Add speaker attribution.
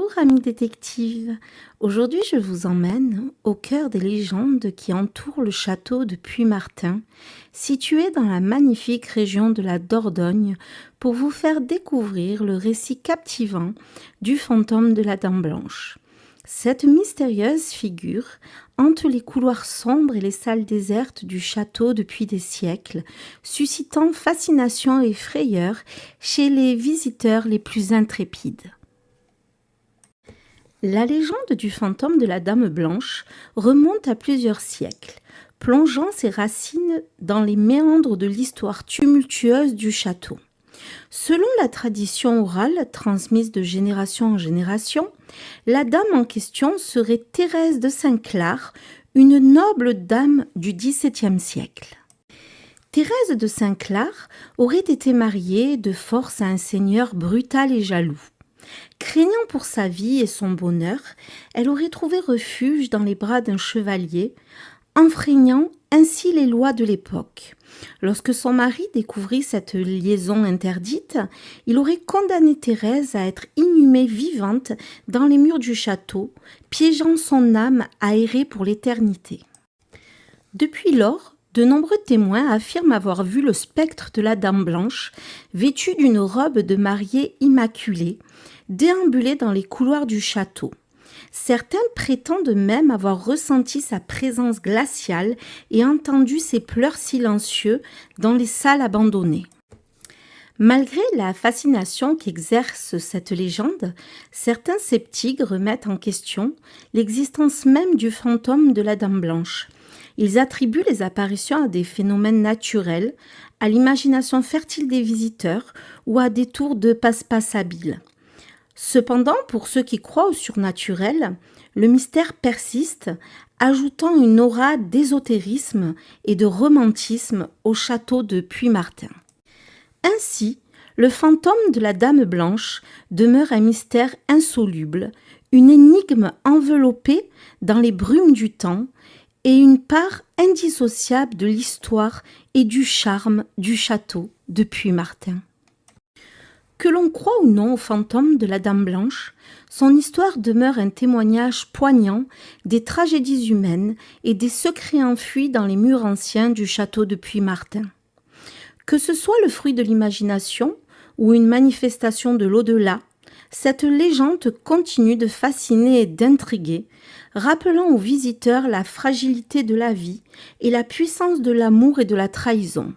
Speaker 1: Bonjour amis détectives, aujourd'hui je vous emmène au cœur des légendes qui entourent le château de Puymartin, situé dans la magnifique région de la Dordogne, pour vous faire découvrir le récit captivant du fantôme de la Dame Blanche. Cette mystérieuse figure hante les couloirs sombres et les salles désertes du château depuis des siècles, suscitant fascination et frayeur chez les visiteurs les plus intrépides. La légende du fantôme de la Dame Blanche remonte à plusieurs siècles, plongeant ses racines dans les méandres de l'histoire tumultueuse du château. Selon la tradition orale transmise de génération en génération, la dame en question serait Thérèse de Saint-Clar, une noble dame du XVIIe siècle. Thérèse de Saint-Clar aurait été mariée de force à un seigneur brutal et jaloux. Craignant pour sa vie et son bonheur, elle aurait trouvé refuge dans les bras d'un chevalier, enfreignant ainsi les lois de l'époque. Lorsque son mari découvrit cette liaison interdite, il aurait condamné Thérèse à être inhumée vivante dans les murs du château, piégeant son âme à errer pour l'éternité. Depuis lors, de nombreux témoins affirment avoir vu le spectre de la Dame Blanche, vêtue d'une robe de mariée immaculée, déambuler dans les couloirs du château. Certains prétendent même avoir ressenti sa présence glaciale et entendu ses pleurs silencieux dans les salles abandonnées. Malgré la fascination qu'exerce cette légende, certains sceptiques remettent en question l'existence même du fantôme de la Dame Blanche. Ils attribuent les apparitions à des phénomènes naturels, à l'imagination fertile des visiteurs ou à des tours de passe-passe habiles. Cependant, pour ceux qui croient au surnaturel, le mystère persiste, ajoutant une aura d'ésotérisme et de romantisme au château de Puymartin. Ainsi, le fantôme de la Dame Blanche demeure un mystère insoluble, une énigme enveloppée dans les brumes du temps et une part indissociable de l'histoire et du charme du château de Puymartin. Que l'on croit ou non au fantôme de la Dame Blanche, son histoire demeure un témoignage poignant des tragédies humaines et des secrets enfuis dans les murs anciens du château de Puymartin. Que ce soit le fruit de l'imagination ou une manifestation de l'au-delà, cette légende continue de fasciner et d'intriguer, rappelant aux visiteurs la fragilité de la vie et la puissance de l'amour et de la trahison.